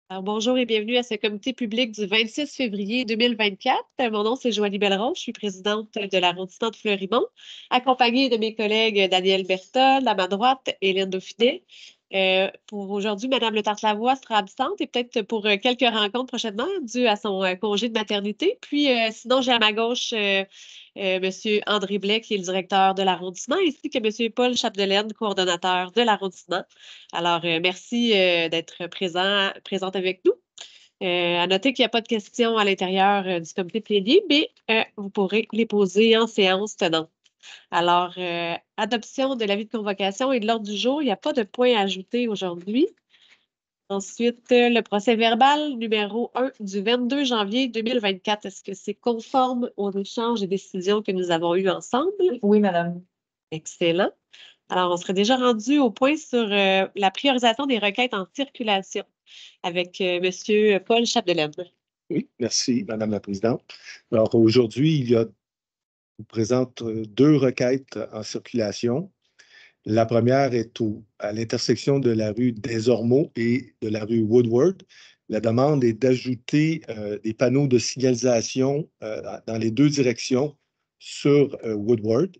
Alors, bonjour et bienvenue à ce comité public du 26 février 2024. Mon nom, c'est Joanie Bellerose. Je suis présidente de l'arrondissement de Fleurimont, accompagnée de mes collègues Daniel Berthold, à ma droite, Hélène Dauphinet. Pour aujourd'hui, Madame Le Tartelavoie sera absente et peut-être pour quelques rencontres prochainement, dû à son congé de maternité. Puis, sinon, j'ai à ma gauche Monsieur André Blais, qui est le directeur de l'arrondissement, ainsi que Monsieur Paul Chapdelaine, coordonnateur de l'arrondissement. Alors, merci d'être présente avec nous. À noter qu'il n'y a pas de questions à l'intérieur du comité plénier, mais vous pourrez les poser en séance tenante. Alors, adoption de l'avis de convocation et de l'ordre du jour, il n'y a pas de point à ajouter aujourd'hui. Ensuite, le procès verbal numéro 1 du 22 janvier 2024. Est-ce que c'est conforme aux échanges et décisions que nous avons eus ensemble? Oui, madame. Excellent. Alors, on serait déjà rendu au point sur la priorisation des requêtes en circulation avec M. Paul Chapdelaine. Oui, merci, Madame la Présidente. Alors, aujourd'hui, je vous présente deux requêtes en circulation. La première est à l'intersection de la rue des Ormeaux et de la rue Woodward. La demande est d'ajouter des panneaux de signalisation dans les deux directions sur Woodward.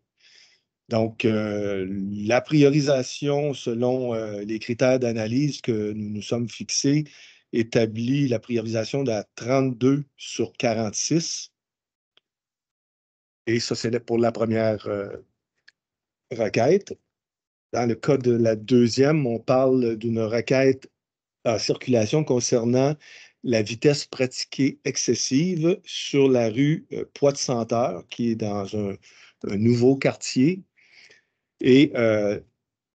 Donc, la priorisation selon les critères d'analyse que nous nous sommes fixés établit la priorisation de 32 sur 46. Et ça, c'est pour la première requête. Dans le cas de la deuxième, on parle d'une requête en circulation concernant la vitesse pratiquée excessive sur la rue Poix-de-Senteur, qui est dans un nouveau quartier. Et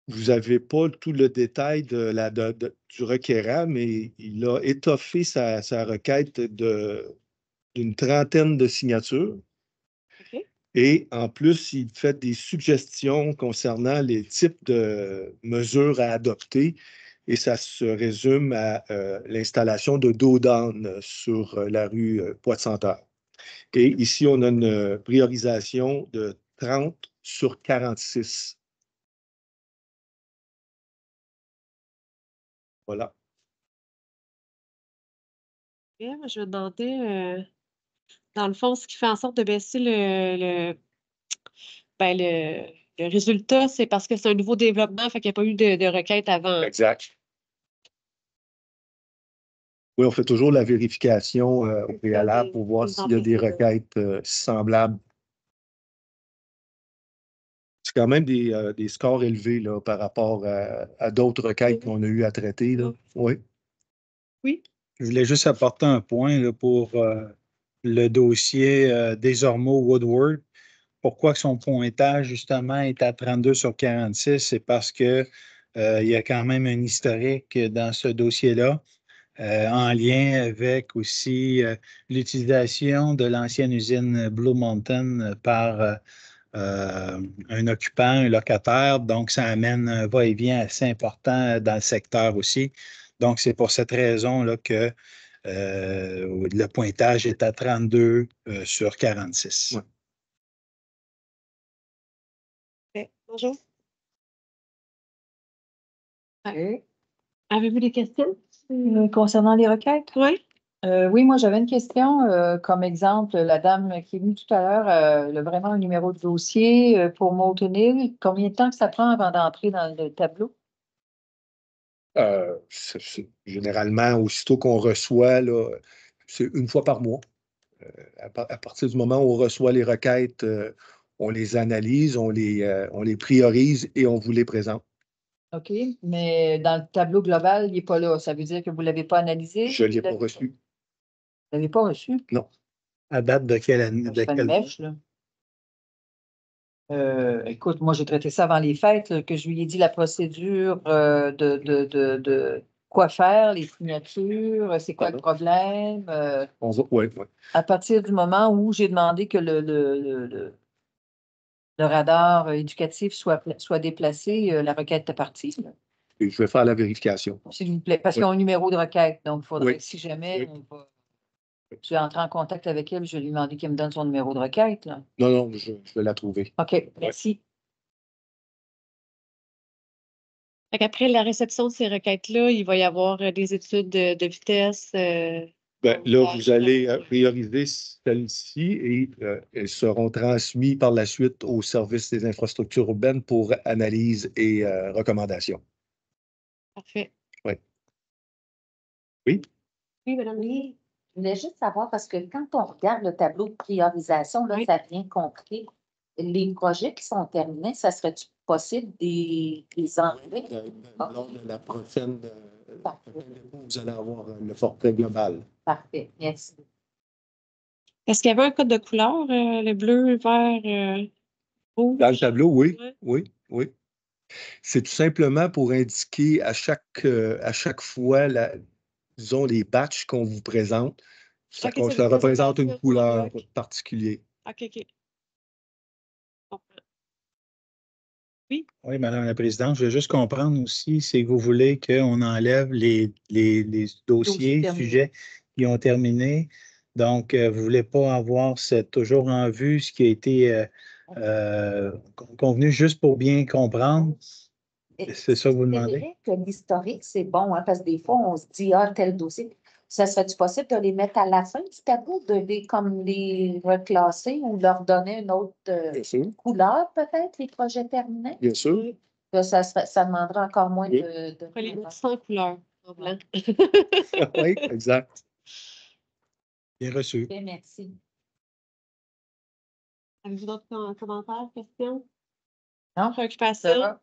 vous n'avez pas tout le détail du requérant, mais il a étoffé sa requête d'une trentaine de signatures. OK. Et en plus, il fait des suggestions concernant les types de mesures à adopter. Et ça se résume à l'installation de dos d'âne sur la rue Poix-de-Senteur. Et ici, on a une priorisation de 30 sur 46. Voilà. Et moi, je vais demander, dans le fond, ce qui fait en sorte de baisser ben, le résultat, c'est parce que c'est un nouveau développement, fait qu'il n'y a pas eu de requête avant. Exact. Oui, on fait toujours la vérification au préalable pour voir s'il y a des requêtes semblables. C'est quand même des scores élevés là, par rapport à d'autres requêtes qu'on a eu à traiter. Là. Oui. Oui. Je voulais juste apporter un point là, pour le dossier des Ormeaux-Woodward. Pourquoi son pointage, justement, est à 32 sur 46? C'est parce que il y a quand même un historique dans ce dossier-là, en lien avec aussi l'utilisation de l'ancienne usine Blue Mountain par un occupant, un locataire. Donc, ça amène un va-et-vient assez important dans le secteur aussi. Donc, c'est pour cette raison-là que le pointage est à 32 sur 46. Ouais. Okay. Bonjour. Okay. Avez-vous des questions? Concernant les requêtes? Oui. Oui, moi j'avais une question. Comme exemple, la dame qui est venue tout à l'heure, elle a vraiment un numéro de dossier pour Moulton Hill. Combien de temps que ça prend avant d'entrer dans le tableau? Généralement, aussitôt qu'on reçoit, là, c'est une fois par mois. À partir du moment où on reçoit les requêtes, on les analyse, on les priorise et on vous les présente. OK, mais dans le tableau global, il n'est pas là. Ça veut dire que vous ne l'avez pas analysé? Je ne l'ai pas reçu. Vous ne l'avez pas reçu? Non. À date de quelle année? C'est une mèche, là. Écoute, moi, j'ai traité ça avant les fêtes, là, que je lui ai dit la procédure de quoi faire, les signatures, c'est quoi le problème. Oui. À partir du moment où j'ai demandé que le radar éducatif soit déplacé, la requête est partie. Là. Et je vais faire la vérification. S'il vous plaît, parce qu'ils ont un numéro de requête, donc il faudrait, si jamais Oui. je vais entrer en contact avec elle, je vais lui demander qu'elle me donne son numéro de requête. Là. Non, je vais la trouver. OK, merci. Fait qu'après la réception de ces requêtes-là, il va y avoir des études de vitesse. Là, vous allez prioriser celles-ci et elles seront transmises par la suite au service des infrastructures urbaines pour analyse et recommandation. Parfait. Oui. Oui? Oui, madame. Oui, je voulais juste savoir, parce que quand on regarde le tableau de priorisation, là, Oui. ça vient compris. Les projets qui sont terminés, ça serait-tu possible des enlever? Lors de la prochaine, Parfait. vous allez avoir le forfait global. Parfait, merci. Est-ce qu'il y avait un code de couleur, le bleu, vert, rouge? Dans le tableau, oui, Ouais. oui. C'est tout simplement pour indiquer à chaque fois, disons, les patchs qu'on vous présente, ça, Ok, c'est ça des représente une présentations en couleur bloc. particulière. OK. Oui, Madame la Présidente, je veux juste comprendre aussi, c'est que vous voulez qu'on enlève les dossiers, terminés. sujets qui ont terminé. Donc, vous ne voulez pas avoir toujours en vue ce qui a été convenu juste pour bien comprendre. C'est ça que vous demandez? C'est vrai que l'historique, c'est bon, hein, parce que des fois, on se dit, tel dossier. Ça serait-tu possible de les mettre à la fin du tableau, de les reclasser ou leur donner une autre Bien sûr. couleur, peut-être, les projets terminés? Bien sûr. Ça demanderait encore moins Oui. de On va les mettre sans couleur, en blanc. Oui, exact. Bien reçu. Merci. Avez-vous d'autres commentaires, questions, Non? préoccupations?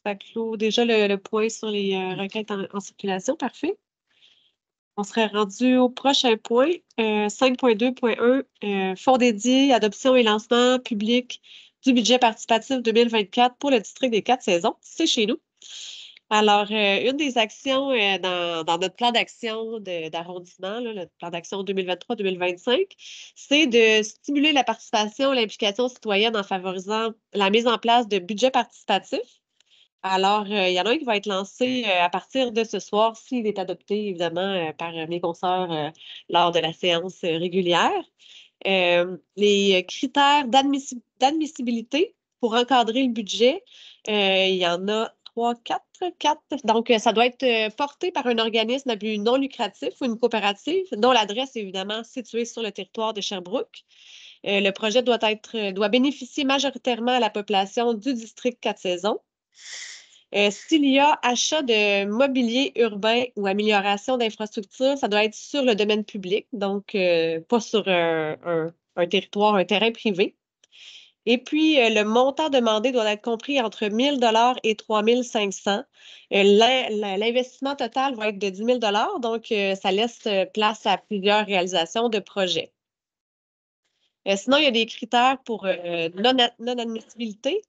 Ça clôt déjà le point sur les requêtes en circulation. Parfait. On serait rendu au prochain point, 5.2.1, fonds dédié, adoption et lancement public du budget participatif 2024 pour le district des 4 saisons. C'est chez nous. Alors, une des actions dans notre plan d'action d'arrondissement, le plan d'action 2023-2025, c'est de stimuler la participation et l'implication citoyenne en favorisant la mise en place de budgets participatifs. Alors, il y en a un qui va être lancé à partir de ce soir, s'il est adopté, évidemment, par mes consoeurs lors de la séance régulière. Les critères d'admissibilité pour encadrer le budget, il y en a 4. Donc, ça doit être porté par un organisme à but non lucratif ou une coopérative dont l'adresse est évidemment située sur le territoire de Sherbrooke. Le projet doit bénéficier majoritairement à la population du district 4 saisons. S'il y a achat de mobilier urbain ou amélioration d'infrastructures, ça doit être sur le domaine public, donc pas sur un territoire, un terrain privé. Et puis, le montant demandé doit être compris entre 1 000 et 3 500. L'investissement total va être de 10 000 donc ça laisse place à plusieurs réalisations de projets. Sinon, il y a des critères pour non-admissibilité.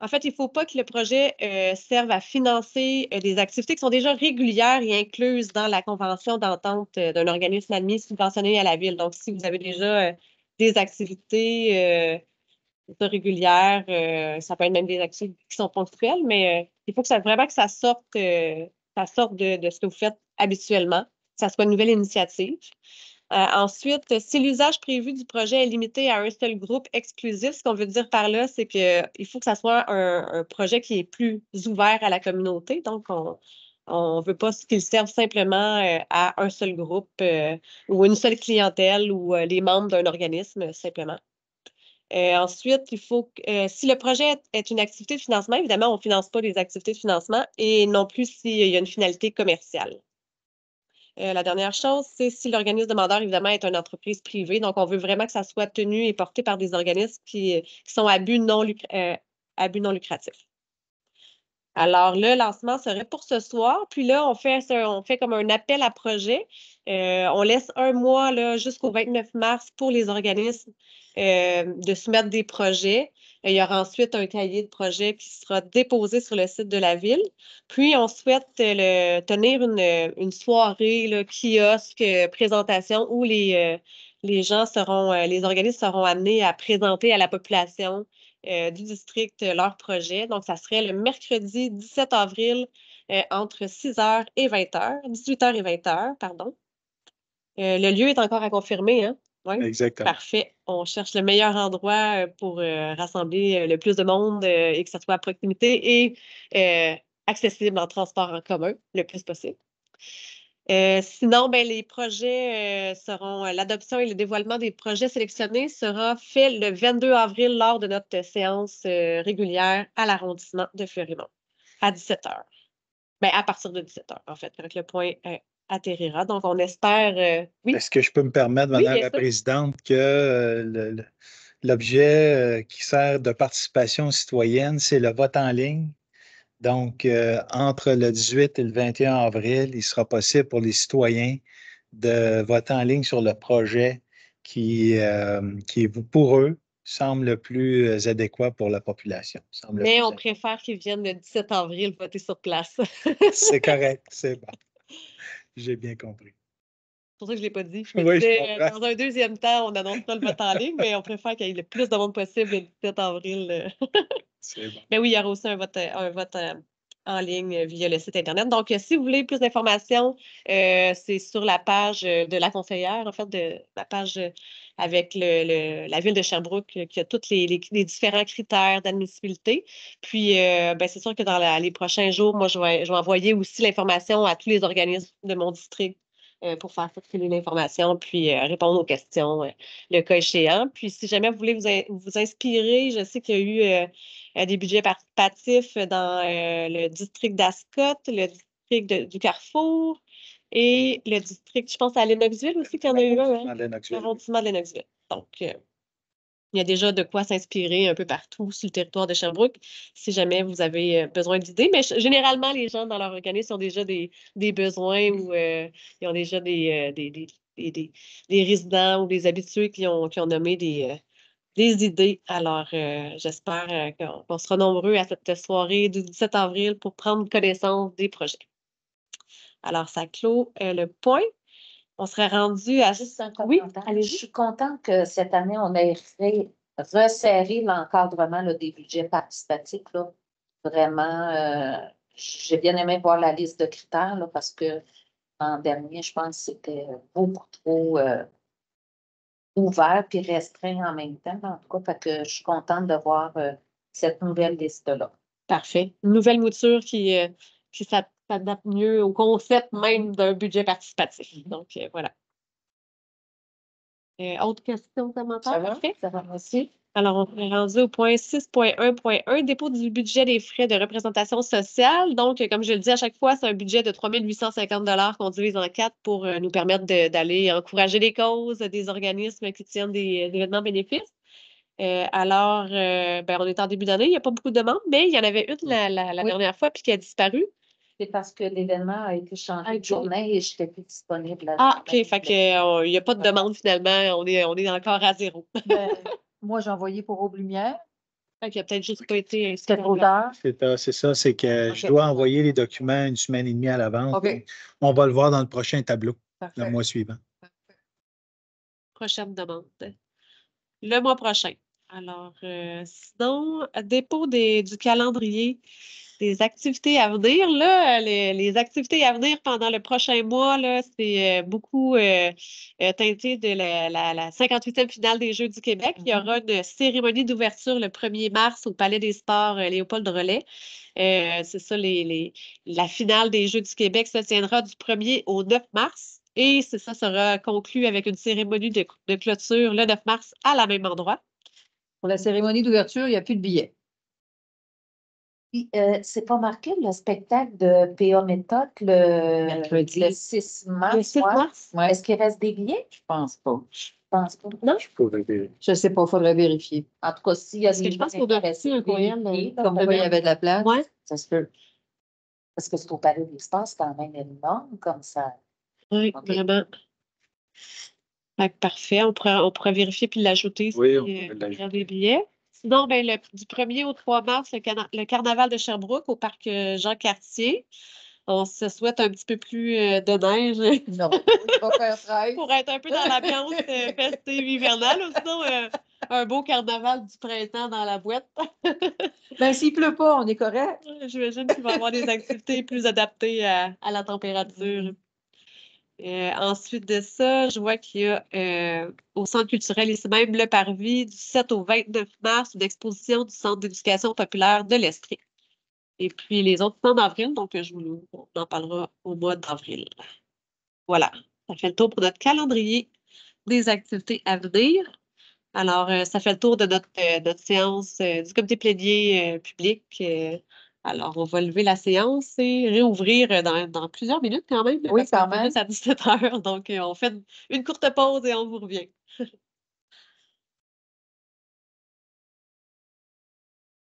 En fait, il ne faut pas que le projet serve à financer des activités qui sont déjà régulières et incluses dans la convention d'entente d'un organisme admis subventionné à la Ville. Donc, si vous avez déjà des activités régulières, ça peut être même des activités qui sont ponctuelles, mais il faut vraiment que ça sorte de ce que vous faites habituellement, que ça soit une nouvelle initiative. Ensuite, si l'usage prévu du projet est limité à un seul groupe exclusif, ce qu'on veut dire par là, c'est qu'il faut que ça soit un projet qui est plus ouvert à la communauté. Donc, on ne veut pas qu'il serve simplement à un seul groupe ou une seule clientèle ou les membres d'un organisme, simplement. Ensuite, il faut que, si le projet est une activité de financement, évidemment, on ne finance pas les activités de financement et non plus s'il y a une finalité commerciale. La dernière chose, c'est si l'organisme demandeur, évidemment, est une entreprise privée. Donc, on veut vraiment que ça soit tenu et porté par des organismes qui sont à but non lucratif. Alors, le lancement serait pour ce soir. Puis là, on fait comme un appel à projet. On laisse un mois là, jusqu'au 29 mars pour les organismes de soumettre des projets. Il y aura ensuite un cahier de projet qui sera déposé sur le site de la Ville. Puis, on souhaite tenir une soirée, là, kiosque, présentation où les organismes seront amenés à présenter à la population du district leur projet. Donc, ça serait le mercredi 17 avril entre 6h et 20h, 18h et 20h, pardon. Le lieu est encore à confirmer, hein? Oui. Exactement. Parfait. On cherche le meilleur endroit pour rassembler le plus de monde et que ça soit à proximité et accessible en transport en commun le plus possible. Sinon, ben, les projets seront, l'adoption et le dévoilement des projets sélectionnés sera fait le 22 avril lors de notre séance régulière à l'arrondissement de Fleurimont à 17h. Ben, à partir de 17h, en fait, quand le point atterrira. Donc, on espère, oui. Est-ce que je peux me permettre, Oui, Madame bien la sûr. Présidente, que l'objet qui sert de participation citoyenne, c'est le vote en ligne? Donc, entre le 18 et le 21 avril, il sera possible pour les citoyens de voter en ligne sur le projet qui pour eux, semble le plus adéquat pour la population. Mais on préfère qu'ils viennent le 17 avril voter sur place. C'est correct, c'est bon. J'ai bien compris. C'est pour ça que je ne l'ai pas dit. Oui, je Disais, comprends. dans un deuxième temps, on annoncera le vote en ligne, mais on préfère qu'il y ait le plus de monde possible le 17 avril. C'est bon. Mais oui, il y aura aussi un vote en ligne via le site Internet. Donc, si vous voulez plus d'informations, c'est sur la page de la conseillère, en fait, de la page avec la ville de Sherbrooke qui a tous les différents critères d'admissibilité. Puis, ben, c'est sûr que dans les prochains jours, moi, je vais envoyer aussi l'information à tous les organismes de mon district pour faire circuler l'information, puis répondre aux questions, le cas échéant. Puis, si jamais vous voulez vous inspirer, je sais qu'il y a eu des budgets participatifs dans le district d'Ascot, le district du Carrefour et le district, je pense, à Lennoxville aussi, qu'il y en a eu un, l'arrondissement de Lennoxville. Donc, il y a déjà de quoi s'inspirer un peu partout sur le territoire de Sherbrooke, si jamais vous avez besoin d'idées. Mais généralement, les gens dans leur organisme ont déjà des besoins ou ils ont déjà des résidents ou des habitués qui ont nommé des idées. Alors, j'espère qu'on sera nombreux à cette soirée du 17 avril pour prendre connaissance des projets. Alors, ça clôt le point. On serait rendu à... Juste un Oui, commentaire. allez-y. Je suis contente que cette année, on ait resserré l'encadrement là, des budgets participatifs. Là. Vraiment, j'ai bien aimé voir la liste de critères là, parce que l'an dernier, je pense que c'était beaucoup trop ouvert et restreint en même temps. En tout cas, fait que je suis contente de voir cette nouvelle liste-là. Parfait. Une nouvelle mouture qui s'adapte mieux au concept même d'un budget participatif. Donc, voilà. Autre question, commentaire? Ça va? Parfait. Ça va aussi? Alors, on est rendu au point 6.1.1, dépôt du budget des frais de représentation sociale. Donc, comme je le dis à chaque fois, c'est un budget de 3 850 qu'on divise en 4 pour nous permettre d'aller encourager les causes des organismes qui tiennent des événements bénéfices. Alors, ben, on est en début d'année, il n'y a pas beaucoup de demandes, mais il y en avait une la Oui. dernière fois puis qui a disparu. C'est parce que l'événement a été changé de journée et je n'étais plus disponible. OK. Fait qu'il n'y a pas de demande finalement. On est encore à zéro. Ben, moi, j'ai envoyé pour Aube-Lumière. Fait qu'il a peut-être juste pas été C'était trop tard. C'est ça, c'est que OK. je dois envoyer les documents une semaine et demie à l'avance. OK. On va le voir dans le prochain tableau, le Parfait. mois suivant. Prochaine demande. Le mois prochain. Alors, sinon, dépôt du calendrier des activités à venir. Là, les activités à venir pendant le prochain mois, là, c'est beaucoup teinté de la 58e finale des Jeux du Québec. Il y aura une cérémonie d'ouverture le 1er mars au Palais des Sports Léopold Relais. C'est ça, la finale des Jeux du Québec se tiendra du 1er au 9 mars. Et ça sera conclu avec une cérémonie de clôture le 9 mars à la même endroit. Pour la cérémonie d'ouverture, il n'y a plus de billets. Puis, c'est pas marqué le spectacle de P.A. Méthode Mercredi. le 6 mars. Le 6 ouais. mars? Ouais. Est-ce qu'il reste des billets? Je pense pas. Je pense pas. Non? Je ne sais pas, il faudrait vérifier. En tout cas, s'il y a Parce que des je pense gens qu'on a intéressés, reçu un courriel, vérifiez, Comme quoi, il y avait de la place. Ouais. Ça se peut. parce que c'est au Palais des Sports, c'est quand même énorme comme ça. Oui, OK. vraiment. Fait que parfait. On pourrait vérifier puis l'ajouter Oui, si on pourrait il y a l'ajouter. des billets. Sinon, ben, du 1er au 3 mars, le carnaval de Sherbrooke au parc Jean-Cartier. On se souhaite un petit peu plus de neige Non, il va faire 13. pour être un peu dans l'ambiance festive hivernale. Ou sinon, un beau carnaval du printemps dans la boîte. Ben, s'il ne pleut pas, on est correct. J'imagine qu'il va y avoir des activités plus adaptées à la température. Ensuite de ça, je vois qu'il y a au Centre culturel ici même le Parvis du 7 au 29 mars une exposition du Centre d'éducation populaire de l'Estrie. Et puis les autres, c'est en avril, donc on en parlera au mois d'avril. Voilà, ça fait le tour pour notre calendrier des activités à venir. Alors, ça fait le tour de notre séance du comité plénier public. Alors, on va lever la séance et réouvrir dans plusieurs minutes quand même, Oui, parce qu'on quand même. finit à 17 h. Donc, on fait une courte pause et on vous revient.